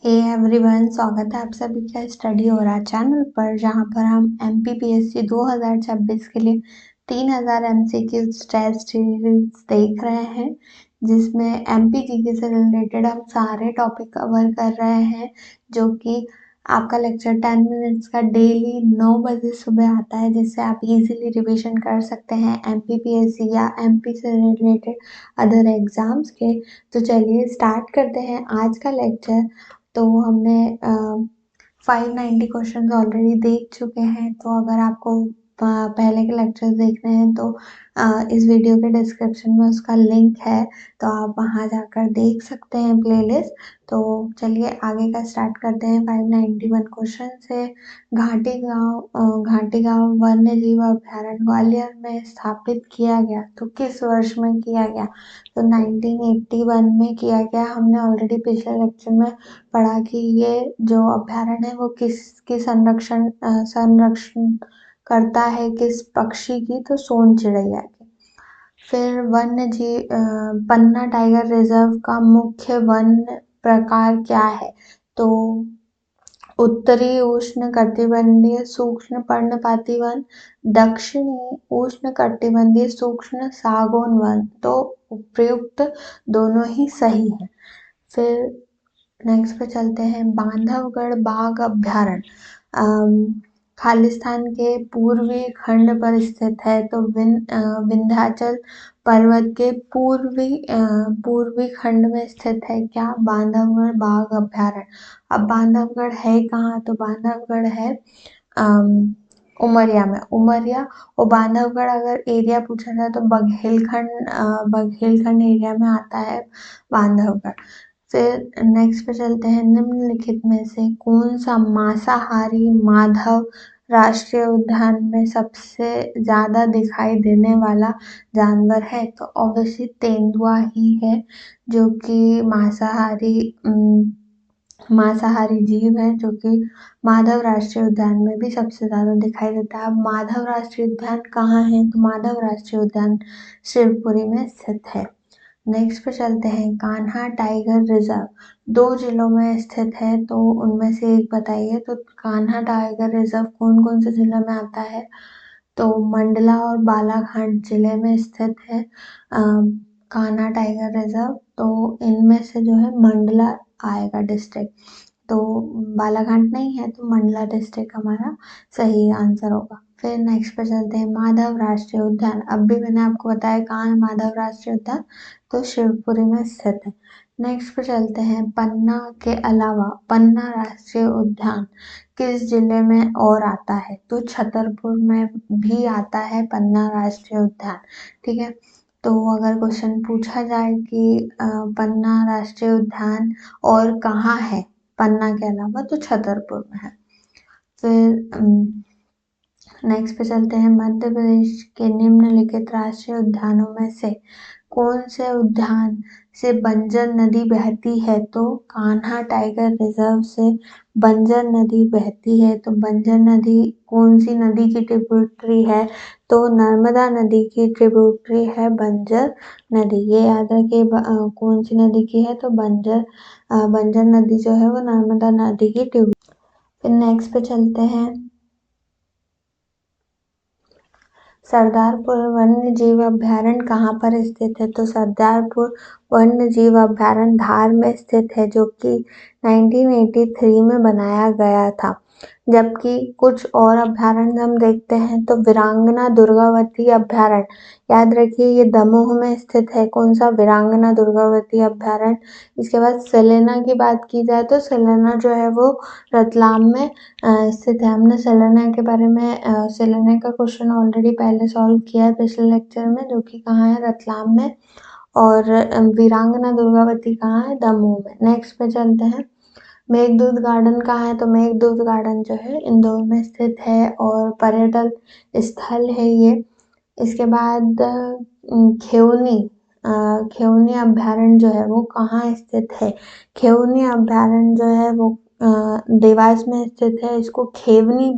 Hey everyone, स्वागत है आप सभी का स्टडी और चैनल पर, जहां पर हम एमपीपीएससी 2026 के लिए 3000 एमसीक्यू टेस्ट सीरीज देख रहे हैं, जिसमें एमपीजीके से रिलेटेड हम सारे टॉपिक कवर कर रहे हैं। जो कि आपका लेक्चर 10 मिनट्स का डेली 9 बजे सुबह आता है, जिससे आप इजीली रिवीजन कर सकते हैं एमपीपीएससी या एमपी से रिलेटेड अदर एग्जाम्स के। तो चलिए स्टार्ट करते हैं आज का लेक्चर। तो हमने 590 क्वेश्चन ऑलरेडी देख चुके हैं। तो अगर आपको पहले के लेक्चर्स देखने हैं तो इस वीडियो के डिस्क्रिप्शन में उसका लिंक है, तो आप वहां जाकर देख सकते हैं प्लेलिस्ट। तो चलिए आगे का स्टार्ट करते हैं 591 क्वेश्चन से। घाटी गांव वन्य जीव अभ्यारण्य ग्वालियर में स्थापित किया गया, तो किस वर्ष में किया गया? तो 1981 में किया गया। हमने ऑलरेडी पिछले लेक्चर में पढ़ा कि ये जो अभ्यारण्य है वो किसकी संरक्षण करता है, किस पक्षी की? तो सोन चिड़ैया की। फिर वन्य जीव पन्ना टाइगर रिजर्व का मुख्य वन प्रकार क्या है? तो उत्तरी उष्ण कटिबंधीय सूक्ष्म पर्णपाती वन, दक्षिणी उष्ण कटिबंधीय सूक्ष्म सागौन वन। तो उपयुक्त दोनों ही सही है। फिर नेक्स्ट पे चलते हैं। बांधवगढ़ बाघ अभ्यारण्य खालिस्तान के पूर्वी खंड पर स्थित है। तो विंध्याचल पर्वत के पूर्वी खंड में स्थित है क्या? बांधवगढ़ बाघ अभ्यारण्य। अब बांधवगढ़ है कहाँ? तो बांधवगढ़ है उमरिया में। उमरिया और बांधवगढ़ अगर एरिया पूछा जाए तो बघेलखंड एरिया में आता है बांधवगढ़। फिर नेक्स्ट पे चलते हैं। निम्नलिखित में से कौन सा मांसाहारी माधव राष्ट्रीय उद्यान में सबसे ज्यादा दिखाई देने वाला जानवर है? तो ऑब्वियसली तेंदुआ ही है, जो कि मांसाहारी जीव है, जो कि माधव राष्ट्रीय उद्यान में भी सबसे ज्यादा दिखाई देता है। अब माधव राष्ट्रीय उद्यान कहाँ है? तो माधव राष्ट्रीय उद्यान शिवपुरी में स्थित है। नेक्स्ट पे चलते हैं। कान्हा टाइगर रिजर्व 2 जिलों में स्थित है, तो उनमें से एक बताइए। तो कान्हा टाइगर रिजर्व कौन कौन से जिले में आता है? तो मंडला और बालाघाट जिले में स्थित है कान्हा टाइगर रिजर्व। तो इनमें से जो है मंडला आएगा डिस्ट्रिक्ट, तो बालाघाट नहीं है, तो मंडला डिस्ट्रिक्ट हमारा सही आंसर होगा। फिर नेक्स्ट पे चलते हैं। माधव राष्ट्रीय उद्यान, अब भी मैंने आपको बताया कहाँ है माधव राष्ट्रीय उद्यान, तो शिवपुरी में स्थित है। नेक्स्ट पे चलते हैं। पन्ना के अलावा पन्ना राष्ट्रीय उद्यान किस जिले में और आता है? तो छतरपुर में भी आता है पन्ना राष्ट्रीय उद्यान। ठीक है, तो अगर क्वेश्चन पूछा जाए कि पन्ना राष्ट्रीय उद्यान और कहाँ है पन्ना के अलावा, तो छतरपुर में है। फिर नेक्स्ट पे चलते हैं। मध्य प्रदेश के निम्नलिखित राष्ट्रीय उद्यानों में से कौन से उद्यान से बंजर नदी बहती है? तो कान्हा टाइगर रिजर्व से बंजर नदी बहती है। तो बंजर नदी कौन सी नदी की ट्रिब्यूटरी है? तो नर्मदा नदी की ट्रिब्यूटरी है बंजर नदी। ये याद रखिए कौन सी नदी की है? तो बंजर नदी जो है वो नर्मदा नदी की ट्रिब्यूटरी। फिर नेक्स्ट पे चलते हैं। सरदारपुर वन्य जीव अभ्यारण्य कहाँ पर स्थित है? तो सरदारपुर वन्य जीव अभ्यारण्य धार में स्थित है, जो कि 1983 में बनाया गया था। जबकि कुछ और अभ्यारण्य हम देखते हैं, तो वीरांगना दुर्गावती अभ्यारण्य, याद रखिए ये दमोह में स्थित है। कौन सा? वीरांगना दुर्गावती अभ्यारण्य। इसके बाद सेलेना की बात की जाए तो सेलेना जो है वो रतलाम में स्थित है। हमने सेलेना के बारे में सेलेना का क्वेश्चन ऑलरेडी पहले सॉल्व किया है पिछले लेक्चर में, जो कि कहाँ है? रतलाम में। और वीरांगना दुर्गावती कहाँ है? दमोह में। नेक्स्ट पे चलते हैं। मेघदूत गार्डन कहाँ है? तो मेघदूत गार्डन जो है इंदौर में स्थित है और पर्यटन स्थल है ये। इसके बाद खेवनी अभ्यारण्य जो है वो कहाँ स्थित है? खेवनी अभ्यारण्य जो है वो देवास में स्थित है। इसको खेवनी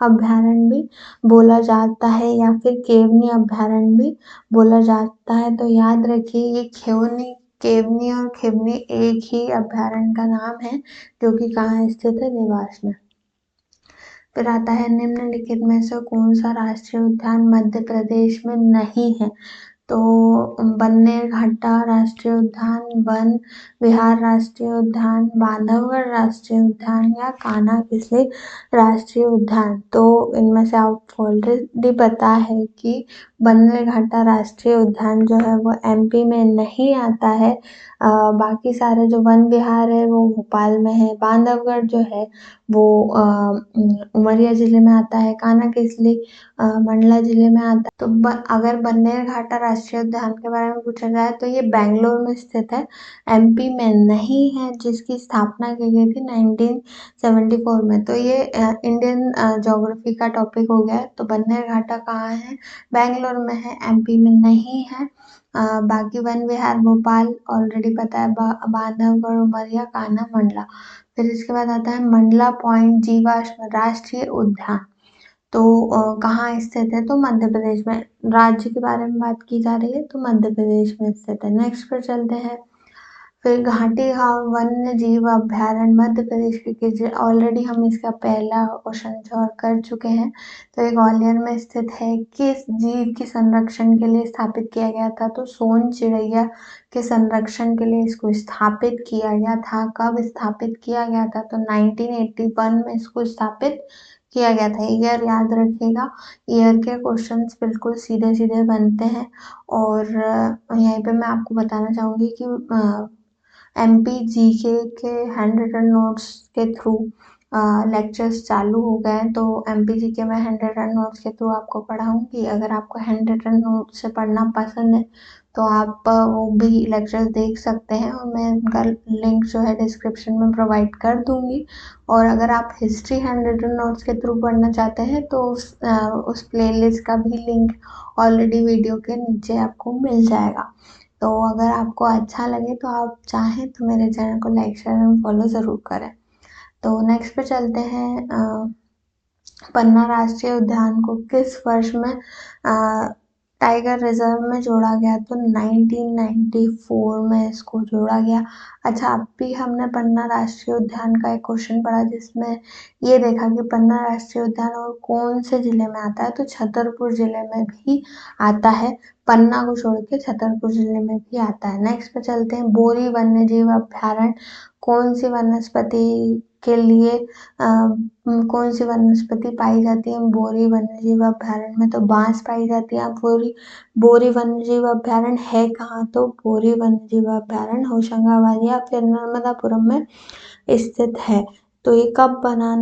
अभ्यारण्य भी बोला जाता है, या फिर केवनी अभ्यारण्य भी बोला जाता है। तो याद रखिए ये खेवनी केवनी और खिवनी एक ही अभ्यारण्य का नाम है, जो कि कहाँ स्थित है? देवास में। फिर आता है निम्नलिखित में से कौन सा राष्ट्रीय उद्यान मध्य प्रदेश में नहीं है? तो बन्नेरघट्टा राष्ट्रीय उद्यान, वन विहार राष्ट्रीय उद्यान, बांधवगढ़ राष्ट्रीय उद्यान या कान्हा किसली राष्ट्रीय उद्यान। तो इनमें से आपको ऑलरेडी पता है कि बन्नेरघट्टा राष्ट्रीय उद्यान जो है वो एमपी में नहीं आता है। बाकी सारे जो वन विहार है वो भोपाल में है। बांधवगढ़ जो है वो उमरिया जिले में आता है। कान्हा किसली मंडला जिले में आता है। तो अगर बन्नेरघट्टा राष्ट्रीय उद्यान के बारे में पूछा जाए तो ये बेंगलोर में स्थित है, एमपी में नहीं है, जिसकी स्थापना की गई थी 1974 में। तो ये इंडियन ज्योग्राफी का टॉपिक हो गया है। तो बन्नेरघट्टा कहाँ है? बेंगलोर में है, एमपी में नहीं है। बाकी वन विहार भोपाल ऑलरेडी पता है, बांधवगढ़, उमरिया, कान्हा, मंडला। फिर इसके बाद आता है मंडला पॉइंट जीवाश्म राष्ट्रीय उद्यान। तो कहाँ स्थित है? तो मध्य प्रदेश में। राज्य के बारे में बात की जा रही है तो मध्य प्रदेश में स्थित है। नेक्स्ट पर चलते हैं। फिर घाटी घाव वन्य जीव अभ्यारण्य मध्य प्रदेश के किस, ऑलरेडी हम इसका पहला क्वेश्चन सॉल्व कर चुके हैं। तो ये ग्वालियर में स्थित है। किस जीव के संरक्षण के लिए स्थापित किया गया था? तो सोन चिड़ैया के संरक्षण के लिए इसको स्थापित किया गया था। कब स्थापित किया गया था? तो 1981 में इसको स्थापित किया गया था। ईयर याद रखिएगा, ईयर के क्वेश्चंस बिल्कुल सीधे सीधे बनते हैं। और यहीं पे मैं आपको बताना चाहूँगी कि एमपी जीके के हैंड रिटन नोट्स के थ्रू लेक्चर्स चालू हो गए हैं। तो एमपी जीके में हैंड रिटन नोट्स के थ्रू आपको पढ़ाऊंगी। अगर आपको हैंड रिटन नोट्स से पढ़ना पसंद है तो आप वो भी लेक्चर्स देख सकते हैं, और मैं उनका लिंक जो है डिस्क्रिप्शन में प्रोवाइड कर दूंगी। और अगर आप हिस्ट्री हैंड रिटन नोट्स के थ्रू पढ़ना चाहते हैं तो उस प्लेलिस्ट का भी लिंक ऑलरेडी वीडियो के नीचे आपको मिल जाएगा। तो अगर आपको अच्छा लगे तो आप चाहें तो मेरे चैनल को लाइक, शेयर एंड फॉलो ज़रूर करें। तो नेक्स्ट पे चलते हैं। पन्ना राष्ट्रीय उद्यान को किस वर्ष में टाइगर रिजर्व में जोड़ा गया? तो 1994 में इसको जोड़ा गया। अच्छा, अब भी हमने पन्ना राष्ट्रीय उद्यान का एक क्वेश्चन पढ़ा जिसमें ये देखा कि पन्ना राष्ट्रीय उद्यान और कौन से जिले में आता है? तो छतरपुर जिले में भी आता है। पन्ना को छोड़ के छतरपुर जिले में भी आता है। नेक्स्ट पे चलते हैं। बोरी वन्य जीव अभ्यारण्य कौन सी वनस्पति के लिए कौन सी वनस्पति पाई जाती है बोरी वन्यजीव अभ्यारण्य में? तो बांस पाई जाती है। बोरी वन्यजीव अभ्यारण्य है कहाँ? तो बोरी वन्यजीव अभ्यारण्य होशंगाबाद या फिर नर्मदापुरम में स्थित है। तो ये कब बना?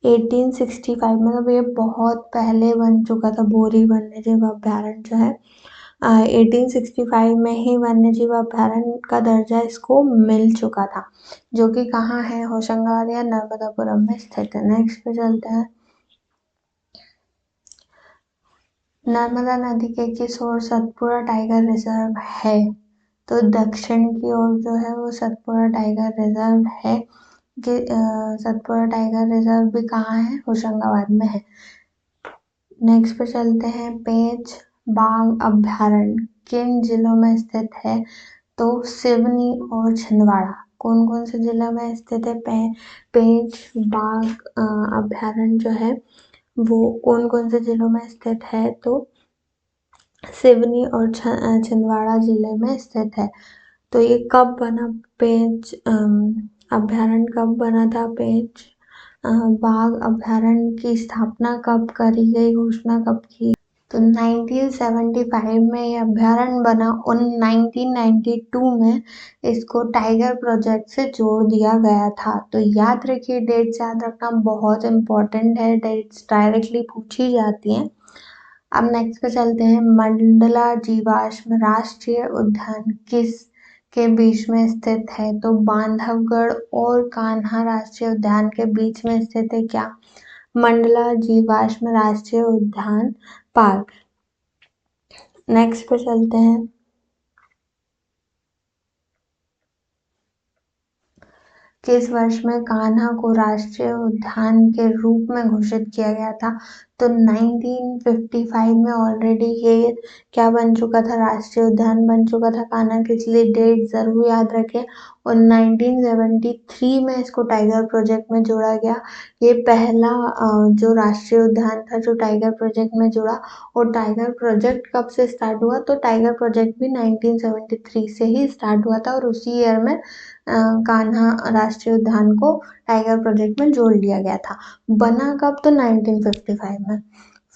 1865, मतलब ये बहुत पहले बन चुका था। बोरी वन्यजीव अभ्यारण्य जो है 1865 में ही वन्यजीव अभ्यारण्य का दर्जा इसको मिल चुका था, जो कि कहाँ है? होशंगाबाद या नर्मदापुरम में स्थित है। नेक्स्ट पे चलते हैं। नर्मदा नदी के किस ओर सतपुड़ा टाइगर रिजर्व है? तो दक्षिण की ओर जो है वो सतपुड़ा टाइगर रिजर्व है। कि सतपुड़ा टाइगर रिजर्व भी कहाँ है? होशंगाबाद में है। नेक्स्ट पे चलते हैं। पेंच बाघ अभ्यारण्य किन जिलों में स्थित है? तो सिवनी और छिंदवाड़ा। कौन कौन से जिला में स्थित है पेंच बाघ अभ्यारण्य जो है वो कौन कौन से जिलों में स्थित है? तो सिवनी और छिंदवाड़ा जिले में स्थित है। तो ये कब बना? पेंच अभ्यारण्य कब बना था? पेंच बाघ अभ्यारण्य की स्थापना कब करी गई, घोषणा कब की? तो 1975 में ये अभ्यारण्य बना और 1992 में इसको टाइगर प्रोजेक्ट से जोड़ दिया गया था। तो याद रखिए, डेट्स याद रखना बहुत इम्पोर्टेंट है, डेट्स डायरेक्टली पूछी जाती हैं। अब नेक्स्ट पे चलते हैं। मंडला जीवाश्म राष्ट्रीय उद्यान किस के बीच में स्थित है? तो बांधवगढ़ और कान्हा राष्ट्रीय उद्यान के बीच में स्थित है क्या? मंडला जीवाश्म राष्ट्रीय उद्यान पार्क। नेक्स्ट पे चलते हैं। किस वर्ष में कान्हा को राष्ट्रीय उद्यान के रूप में घोषित किया गया था? तो 1955 में ऑलरेडी ये क्या बन चुका था, राष्ट्रीय उद्यान बन चुका था कान्हा की, इसलिए डेट जरूर याद रखें। और 1973 में इसको टाइगर प्रोजेक्ट में जोड़ा गया। ये पहला जो राष्ट्रीय उद्यान था जो टाइगर प्रोजेक्ट में जुड़ा। और टाइगर प्रोजेक्ट कब से स्टार्ट हुआ? तो टाइगर प्रोजेक्ट भी 1973 से ही स्टार्ट हुआ था और उसी ईयर में कान्हा राष्ट्रीय उद्यान को टाइगर प्रोजेक्ट में जोड़ लिया गया था। बना कब? तो 1955 में।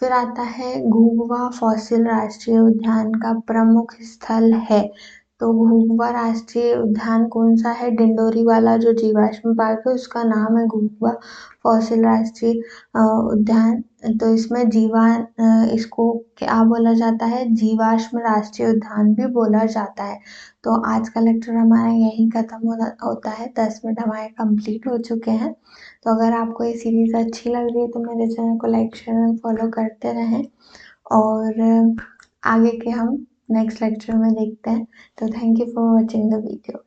फिर आता है घुघुआ फॉसिल राष्ट्रीय उद्यान का प्रमुख स्थल है। तो घुघुआ राष्ट्रीय उद्यान कौन सा है? डिंडोरी वाला जो जीवाश्म पार्क है उसका नाम है घुघुआ फॉसिल राष्ट्रीय उद्यान। तो इसमें इसको क्या बोला जाता है? जीवाश्म राष्ट्रीय उद्यान भी बोला जाता है। तो आज का लेक्चर हमारा यहीं खत्म होता है। 10 मिनट हमारे कंप्लीट हो चुके हैं। तो अगर आपको ये सीरीज अच्छी लग रही है तो मेरे चैनल को लाइक शेयर और फॉलो करते रहें। और आगे के हम नेक्स्ट लेक्चर में देखते हैं। तो thank you for watching the video.